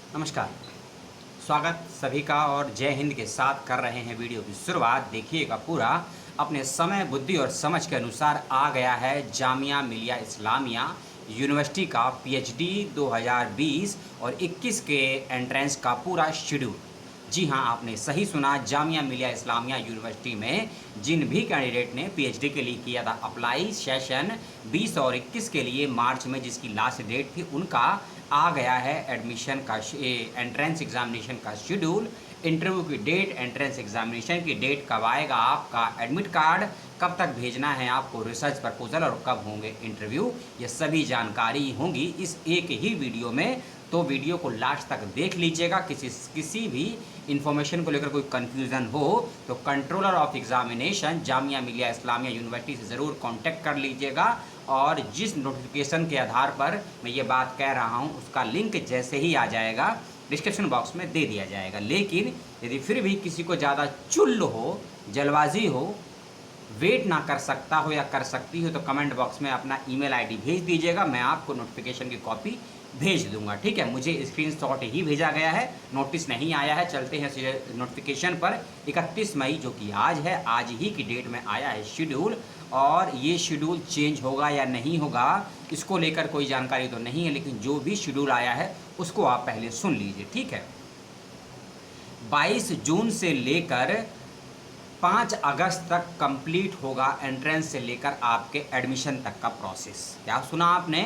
नमस्कार। स्वागत सभी का और जय हिंद के साथ कर रहे हैं वीडियो की शुरुआत। देखिएगा पूरा अपने समय, बुद्धि और समझ के अनुसार आ गया है जामिया मिलिया इस्लामिया यूनिवर्सिटी का पीएचडी 2020 और 21 के एंट्रेंस का पूरा शेड्यूल। जी हाँ, आपने सही सुना। जामिया मिलिया इस्लामिया यूनिवर्सिटी में जिन भी कैंडिडेट ने पीएचडी के लिए किया था अप्लाई, सेशन 20 और 21 के लिए मार्च में जिसकी लास्ट डेट थी, उनका आ गया है एडमिशन का एंट्रेंस एग्जामिनेशन का शेड्यूल। इंटरव्यू की डेट, एंट्रेंस एग्जामिनेशन की डेट, कब आएगा आपका एडमिट कार्ड, कब तक भेजना है आपको रिसर्च प्रपोजल और कब होंगे इंटरव्यू, ये सभी जानकारी होंगी इस एक ही वीडियो में। तो वीडियो को लास्ट तक देख लीजिएगा। किसी भी इंफॉर्मेशन को लेकर कोई कन्फ्यूज़न हो तो controller of examination Jamia Millia Islamia university से ज़रूर कांटेक्ट कर लीजिएगा। और जिस नोटिफिकेशन के आधार पर मैं ये बात कह रहा हूँ उसका लिंक जैसे ही आ जाएगा डिस्क्रिप्शन बॉक्स में दे दिया जाएगा। लेकिन यदि फिर भी किसी को ज़्यादा चुल्ल हो, जल्दबाजी हो, वेट ना कर सकता हो या कर सकती हो तो कमेंट बॉक्स में अपना ईमेल आईडी भेज दीजिएगा, मैं आपको नोटिफिकेशन की कॉपी भेज दूंगा। ठीक है, मुझे स्क्रीनशॉट ही भेजा गया है, नोटिस नहीं आया है। चलते हैं सीधे नोटिफिकेशन पर। 31 मई जो कि आज है, आज ही की डेट में आया है शेड्यूल। और ये शेड्यूल चेंज होगा या नहीं होगा इसको लेकर कोई जानकारी तो नहीं है, लेकिन जो भी शेड्यूल आया है उसको आप पहले सुन लीजिए। ठीक है, 22 जून से लेकर 5 अगस्त तक कंप्लीट होगा एंट्रेंस से लेकर आपके एडमिशन तक का प्रोसेस। क्या सुना आपने?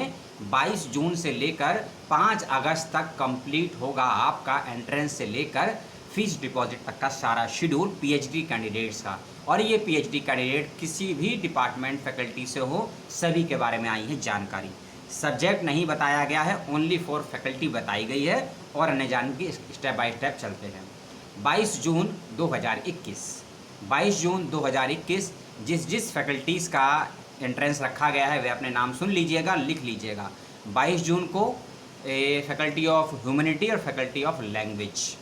22 जून से लेकर 5 अगस्त तक कंप्लीट होगा आपका एंट्रेंस से लेकर फीस डिपॉजिट तक का सारा शेड्यूल पीएचडी कैंडिडेट्स का। और ये पीएचडी कैंडिडेट किसी भी डिपार्टमेंट फैकल्टी से हो, सभी के बारे में आई है जानकारी। सब्जेक्ट नहीं बताया गया है, ओनली फॉर फैकल्टी बताई गई है। और अन्य जानकारी स्टेप बाय स्टेप चलते हैं। 22 जून 2021, 22 जून 2021 जिस फैकल्टीज़ का एंट्रेंस रखा गया है वे अपने नाम सुन लीजिएगा, लिख लीजिएगा। 22 जून को फैकल्टी ऑफ ह्यूमैनिटी और faculty of language,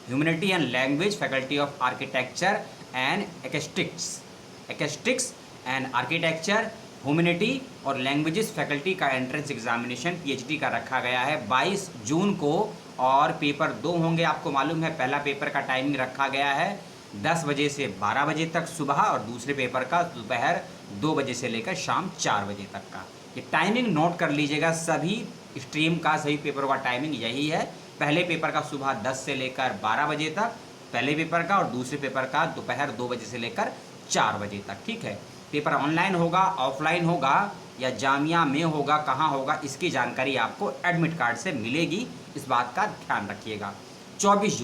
humanity and language, faculty of architecture and ekistics and architecture, humanity और लैंग्वेजेस फैकल्टी का एंट्रेंस एग्जामिनेशन पीएचडी का रखा गया है 22 जून को। और पेपर 2 होंगे, आपको मालूम है। पहला पेपर का टाइमिंग रखा गया है 10 बजे से 12 बजे तक सुबह, और दूसरे पेपर का दोपहर 2 बजे से लेकर शाम 4 बजे तक का। ये टाइमिंग नोट कर लीजिएगा, सभी स्ट्रीम का, सभी पेपर का टाइमिंग यही है। पहले पेपर का सुबह 10 से लेकर 12 बजे तक पहले पेपर का, और दूसरे पेपर का दोपहर 2 बजे से लेकर 4 बजे तक। ठीक है, पेपर ऑनलाइन होगा, ऑफलाइन होगा या जामिया में होगा, कहाँ होगा, इसकी जानकारी आपको एडमिट कार्ड से मिलेगी, इस बात का ध्यान रखिएगा। 24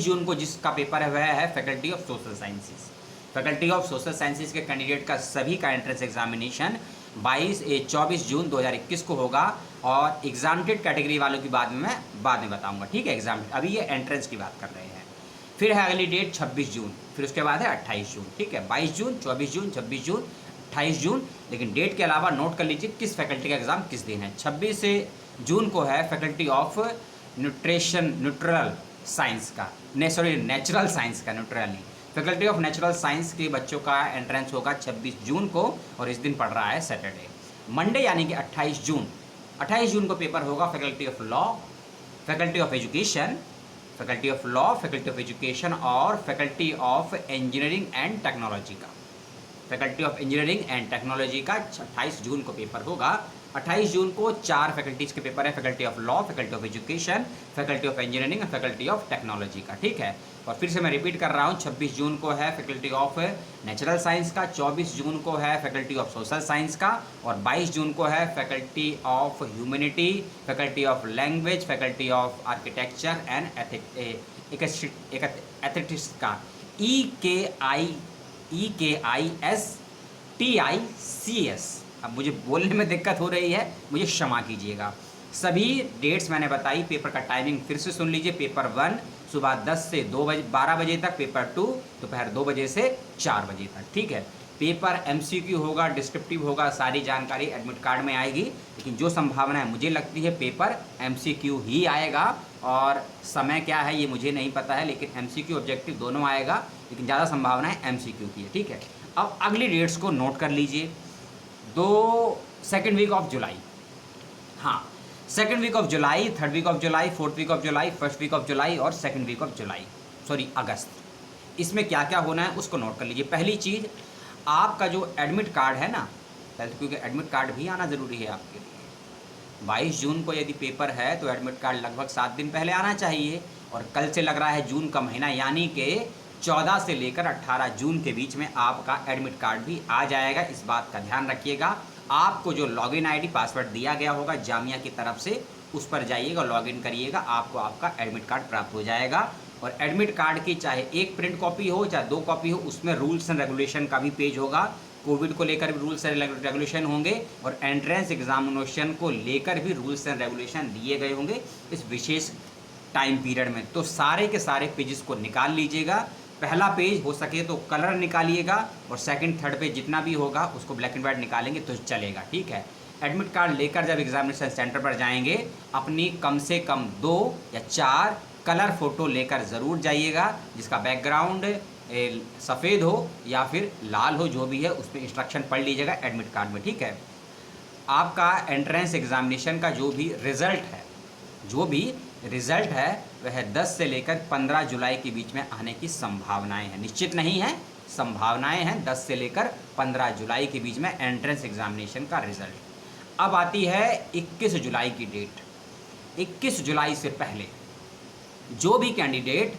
जून को जिसका पेपर है वह है faculty of social sciences. Faculty of social sciences के कैंडिडेट का सभी का एंट्रेंस एग्जामिनेशन 24 जून 2021 को होगा। और एग्जामिनेटेड कैटेगरी वालों की बाद में बताऊंगा। ठीक है, एग्जाम अभी ये एंट्रेंस की बात कर रहे हैं। फिर है अगली डेट 26 जून, फिर उसके बाद है 28 जून। ठीक है, 22 जून, 24 जून, 26 जून, 28 जून। लेकिन डेट के अलावा नोट कर लीजिए किस फैकल्टी का एग्ज़ाम किस दिन है। 26 जून को है फैकल्टी ऑफ न्यूट्रल साइंस का, नेचुरल साइंस का, न्यूट्रल नहीं, फैकल्टी ऑफ नेचुरल साइंस के बच्चों का एंट्रेंस होगा 26 जून को। और इस दिन पड़ रहा है सैटरडे, मंडे, यानी कि 28 जून। 28 जून को पेपर होगा faculty of law, faculty of education, faculty of law, faculty of education और faculty of engineering and technology का। Faculty of engineering and technology का 28 जून को पेपर होगा। 28 जून को 4 फैकल्टीज़ के पेपर है, faculty of law, faculty of education, faculty of engineering और faculty of technology का। ठीक है, और फिर से मैं रिपीट कर रहा हूँ, 26 जून को है फैकल्टी ऑफ नेचुरल साइंस का, 24 जून को है फैकल्टी ऑफ सोशल साइंस का, और 22 जून को है faculty of humanity, faculty of language, faculty of architecture and ethics का। EKISTICS। अब मुझे बोलने में दिक्कत हो रही है, मुझे क्षमा कीजिएगा। सभी डेट्स मैंने बताई। पेपर का टाइमिंग फिर से सुन लीजिए। पेपर 1 सुबह 10 से 12 बजे तक, पेपर 2 दोपहर 2 बजे से 4 बजे तक। ठीक है, पेपर MCQ होगा, डिस्क्रिप्टिव होगा, सारी जानकारी एडमिट कार्ड में आएगी। लेकिन जो संभावना है, मुझे लगती है पेपर MCQ ही आएगा। और समय क्या है ये मुझे नहीं पता है, लेकिन MCQ ऑब्जेक्टिव दोनों आएगा, लेकिन ज़्यादा संभावना है MCQ की है। ठीक है, अब अगली डेट्स को नोट कर लीजिए। 2 सेकेंड वीक ऑफ जुलाई, हाँ second week of July, third week of July, fourth week of July, first week of July और second week of July, sorry August. इसमें क्या क्या होना है उसको नोट कर लीजिए। पहली चीज़, आपका जो एडमिट कार्ड है ना, पहले क्योंकि एडमिट कार्ड भी आना ज़रूरी है आपके लिए। 22 जून को यदि पेपर है तो एडमिट कार्ड लगभग 7 दिन पहले आना चाहिए, और कल से लग रहा है जून का महीना, यानी कि 14 से लेकर 18 जून के बीच में आपका एडमिट कार्ड भी आ जाएगा। इस बात का ध्यान रखिएगा। आपको जो लॉगिन आईडी पासवर्ड दिया गया होगा जामिया की तरफ से, उस पर जाइएगा, लॉगिन करिएगा, आपको आपका एडमिट कार्ड प्राप्त हो जाएगा। और एडमिट कार्ड की चाहे एक प्रिंट कॉपी हो चाहे 2 कॉपी हो, उसमें रूल्स एंड रेगुलेशन का भी पेज होगा। कोविड को लेकर भी रूल्स एंड रेगुलेशन होंगे, और एंट्रेंस एग्जामिनेशन को लेकर भी रूल्स एंड रेगुलेशन दिए गए होंगे इस विशेष टाइम पीरियड में। तो सारे के सारे पेजेस को निकाल लीजिएगा। पहला पेज हो सके तो कलर निकालिएगा, और सेकंड थर्ड पेज जितना भी होगा उसको ब्लैक एंड वाइट निकालेंगे तो चलेगा, ठीक है। एडमिट कार्ड लेकर जब एग्जामिनेशन सेंटर पर जाएंगे, अपनी कम से कम 2 या 4 कलर फोटो लेकर ज़रूर जाइएगा, जिसका बैकग्राउंड सफ़ेद हो या फिर लाल हो, जो भी है उस पर इंस्ट्रक्शन पढ़ लीजिएगा एडमिट कार्ड में, ठीक है। आपका एंट्रेंस एग्जामिनेशन का जो भी रिज़ल्ट है वह 10 से लेकर 15 जुलाई के बीच में आने की संभावनाएं हैं, निश्चित नहीं है, संभावनाएं हैं। 10 से लेकर 15 जुलाई के बीच में एंट्रेंस एग्जामिनेशन का रिज़ल्ट। अब आती है 21 जुलाई की डेट। 21 जुलाई से पहले जो भी कैंडिडेट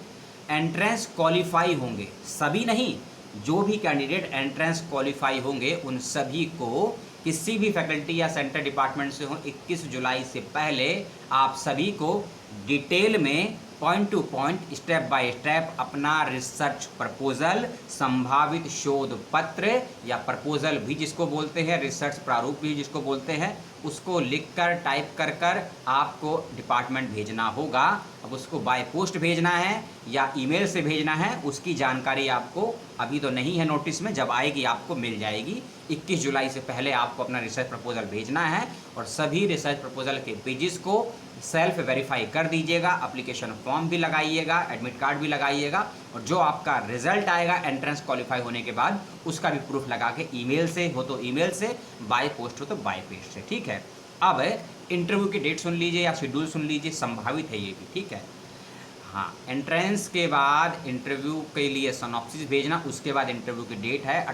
एंट्रेंस क्वालिफाई होंगे, सभी नहीं, जो भी कैंडिडेट एंट्रेंस क्वालिफाई होंगे उन सभी को किसी भी फैकल्टी या सेंटर डिपार्टमेंट से हो, 21 जुलाई से पहले आप सभी को डिटेल में point two point step by step अपना रिसर्च प्रपोजल, संभावित शोध पत्र या प्रपोजल भी जिसको बोलते हैं, रिसर्च प्रारूप भी जिसको बोलते हैं, उसको लिखकर टाइप कर कर आपको डिपार्टमेंट भेजना होगा। अब उसको बाय पोस्ट भेजना है या ईमेल से भेजना है, उसकी जानकारी आपको अभी तो नहीं है नोटिस में, जब आएगी आपको मिल जाएगी। 21 जुलाई से पहले आपको अपना रिसर्च प्रपोजल भेजना है, और सभी रिसर्च प्रपोजल के पेजेस को सेल्फ वेरीफाई कर दीजिएगा, एप्लीकेशन फॉर्म भी लगाइएगा, एडमिट कार्ड भी लगाइएगा, और जो आपका रिजल्ट आएगा एंट्रेंस क्वालिफाई होने के बाद उसका भी प्रूफ लगा के ईमेल से हो तो ईमेल से, बाय पोस्ट हो तो बाय पोस्ट से, ठीक है। अब इंटरव्यू की डेट सुन लीजिए या शेड्यूल सुन लीजिए, संभावित है ये भी, ठीक है। हाँ, एंट्रेंस के बाद इंटरव्यू के लिए सिनॉप्सिस भेजना, उसके बाद इंटरव्यू की डेट है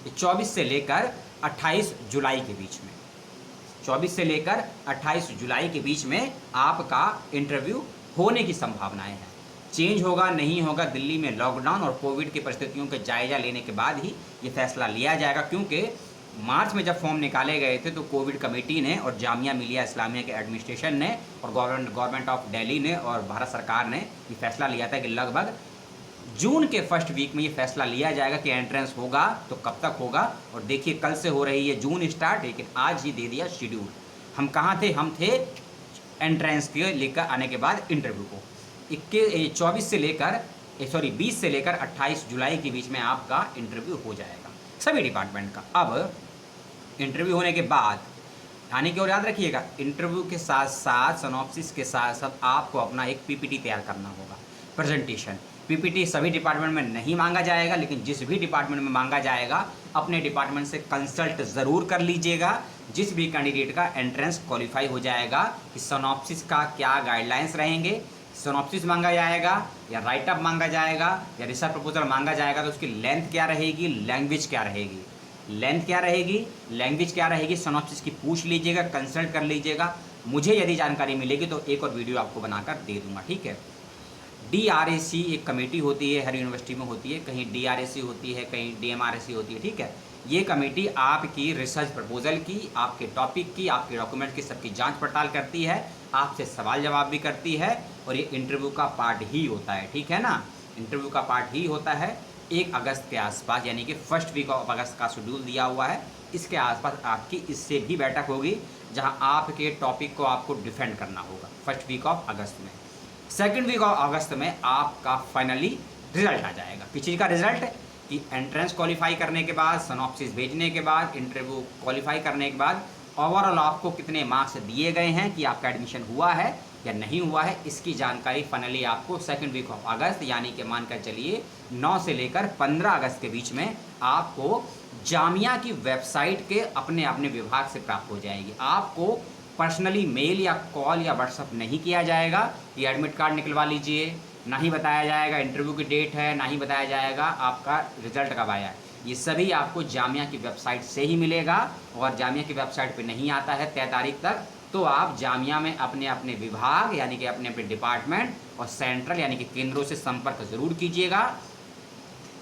24 से लेकर 28 जुलाई के बीच में। 24 से लेकर 28 जुलाई के बीच में आपका इंटरव्यू होने की संभावनाएं हैं। चेंज होगा नहीं होगा, दिल्ली में लॉकडाउन और कोविड की परिस्थितियों का जायजा लेने के बाद ही ये फैसला लिया जाएगा, क्योंकि मार्च में जब फॉर्म निकाले गए थे तो कोविड कमेटी ने और जामिया मिलिया इस्लामिया के एडमिनिस्ट्रेशन ने और गवर्नमेंट ऑफ दिल्ली ने और भारत सरकार ने ये फैसला लिया था कि लगभग जून के फर्स्ट वीक में ये फैसला लिया जाएगा कि एंट्रेंस होगा तो कब तक होगा। और देखिए कल से हो रही है जून स्टार्ट, लेकिन आज ही दे दिया शेड्यूल। हम कहाँ थे? हम थे एंट्रेंस के लेकर आने के बाद इंटरव्यू को 20 से लेकर 28 जुलाई के बीच में आपका इंटरव्यू हो जाएगा सभी डिपार्टमेंट का। अब इंटरव्यू होने के बाद आने की ओर याद रखिएगा, इंटरव्यू के साथ साथ सिनॉप्सिस के साथ साथ आपको अपना एक पीपीटी तैयार करना होगा, प्रेजेंटेशन। पीपीटी सभी डिपार्टमेंट में नहीं मांगा जाएगा, लेकिन जिस भी डिपार्टमेंट में मांगा जाएगा अपने डिपार्टमेंट से कंसल्ट ज़रूर कर लीजिएगा। जिस भी कैंडिडेट का एंट्रेंस क्वालिफाई हो जाएगा कि सिनॉप्सिस का क्या गाइडलाइंस रहेंगे, सिनॉप्सिस मांगा जाएगा या राइटअप मांगा जाएगा या रिसर्च प्रपोजल मांगा जाएगा, तो उसकी लेंथ क्या रहेगी, लैंग्वेज क्या रहेगी, लैंग्वेज क्या रहेगी, सिनॉप्सिस की पूछ लीजिएगा, कंसल्ट कर लीजिएगा। मुझे यदि जानकारी मिलेगी तो एक और वीडियो आपको बनाकर दे दूंगा, ठीक है। DRAC एक कमेटी होती है, हर यूनिवर्सिटी में होती है, कहीं DRAC होती है, कहीं DMRAC होती है, ठीक है। ये कमेटी आपकी रिसर्च प्रपोजल की, आपके टॉपिक की, आपके डॉक्यूमेंट की सबकी जांच पड़ताल करती है, आपसे सवाल जवाब भी करती है, और ये इंटरव्यू का पार्ट ही होता है, ठीक है ना। इंटरव्यू का पार्ट ही होता है। 1 अगस्त के आसपास, यानी कि फर्स्ट वीक ऑफ अगस्त का शेड्यूल दिया हुआ है, इसके आसपास आपकी इससे भी बैठक होगी, जहां आपके टॉपिक को आपको डिफेंड करना होगा फर्स्ट वीक ऑफ अगस्त में। सेकेंड वीक ऑफ अगस्त में आपका फाइनली रिजल्ट आ जाएगा। किस चीज़ का रिजल्ट? कि एंट्रेंस क्वालिफाई करने के बाद, सिनॉप्सिस भेजने के बाद, इंटरव्यू क्वालिफाई करने के बाद ओवरऑल आपको कितने मार्क्स दिए गए हैं, कि आपका एडमिशन हुआ है या नहीं हुआ है, इसकी जानकारी फाइनली आपको सेकेंड वीक ऑफ अगस्त, यानी कि मानकर चलिए 9 से लेकर 15 अगस्त के बीच में आपको जामिया की वेबसाइट के अपने अपने विभाग से प्राप्त हो जाएगी। आपको पर्सनली मेल या कॉल या व्हाट्सअप नहीं किया जाएगा कि एडमिट कार्ड निकलवा लीजिए, ना ही बताया जाएगा इंटरव्यू की डेट है, ना ही बताया जाएगा आपका रिजल्ट कब आया है। ये सभी आपको जामिया की वेबसाइट से ही मिलेगा, और जामिया की वेबसाइट पे नहीं आता है तय तारीख तक, तो आप जामिया में अपने अपने विभाग यानी कि अपने अपने डिपार्टमेंट और सेंट्रल यानी कि केंद्रों से संपर्क ज़रूर कीजिएगा।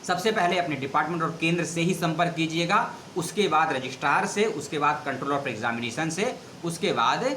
सबसे पहले अपने डिपार्टमेंट और केंद्र से ही संपर्क कीजिएगा, उसके बाद रजिस्ट्रार से, उसके बाद कंट्रोलर ऑफ एग्जामिनेशन से, उसके बाद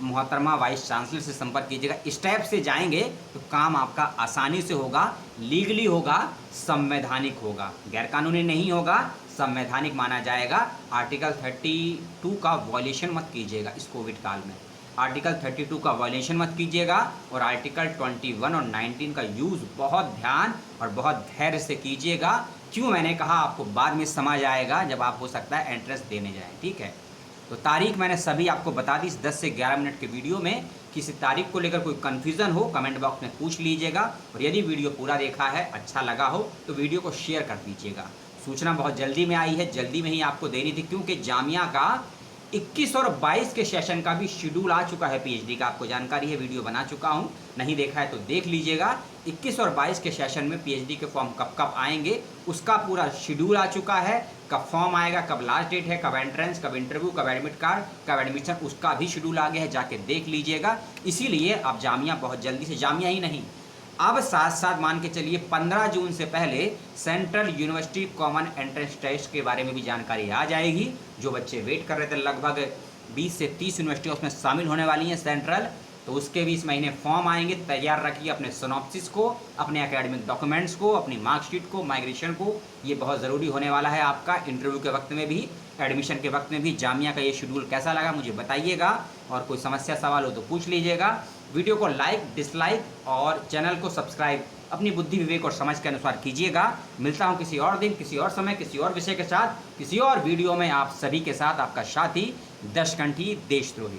मोहतरमा वाइस चांसलर से संपर्क कीजिएगा। स्टेप से जाएंगे तो काम आपका आसानी से होगा, लीगली होगा, संवैधानिक होगा, गैरकानूनी नहीं होगा, संवैधानिक माना जाएगा। आर्टिकल 32 का वॉयलेशन मत कीजिएगा इस कोविड काल में, आर्टिकल 32 का वॉयलेशन मत कीजिएगा, और आर्टिकल 21 और 19 का यूज़ बहुत ध्यान और बहुत धैर्य से कीजिएगा। क्यों मैंने कहा आपको बाद में समझ आएगा जब आप हो सकता है एंट्रेंस देने जाएं, ठीक है। तो तारीख मैंने सभी आपको बता दी इस 10 से 11 मिनट के वीडियो में। किसी तारीख को लेकर कोई कन्फ्यूज़न हो कमेंट बॉक्स में पूछ लीजिएगा, और यदि वीडियो पूरा देखा है, अच्छा लगा हो तो वीडियो को शेयर कर दीजिएगा। सूचना बहुत जल्दी में आई है, जल्दी में ही आपको देनी थी, क्योंकि जामिया का 21 और 22 के सेशन का भी शेड्यूल आ चुका है पीएचडी का, आपको जानकारी है, वीडियो बना चुका हूं, नहीं देखा है तो देख लीजिएगा। 21 और 22 के सेशन में पीएचडी के फॉर्म कब कब आएंगे उसका पूरा शेड्यूल आ चुका है, कब फॉर्म आएगा, कब लास्ट डेट है, कब एंट्रेंस, कब इंटरव्यू, कब एडमिट कार्ड, कब एडमिशन, उसका भी शेड्यूल आ गया है, जाके देख लीजिएगा। इसीलिए आप जामिया बहुत जल्दी से, जामिया ही नहीं, अब साथ साथ मान के चलिए 15 जून से पहले Central University Common Entrance Test के बारे में भी जानकारी आ जाएगी। जो बच्चे वेट कर रहे थे, लगभग 20 से 30 यूनिवर्सिटी उसमें शामिल होने वाली हैं सेंट्रल, तो उसके भी इस महीने फॉर्म आएंगे। तैयार रखिए अपने सिनॉप्सिस को, अपने एकेडमिक डॉक्यूमेंट्स को, अपनी मार्कशीट को, माइग्रेशन को, ये बहुत ज़रूरी होने वाला है आपका इंटरव्यू के वक्त में भी, एडमिशन के वक्त में भी। जामिया का ये शेड्यूल कैसा लगा मुझे बताइएगा, और कोई समस्या सवाल हो तो पूछ लीजिएगा। वीडियो को लाइक, डिसलाइक और चैनल को सब्सक्राइब अपनी बुद्धि विवेक और समझ के अनुसार कीजिएगा। मिलता हूँ किसी और दिन, किसी और समय, किसी और विषय के साथ, किसी और वीडियो में आप सभी के साथ, आपका साथी दशकंठी देशद्रोही।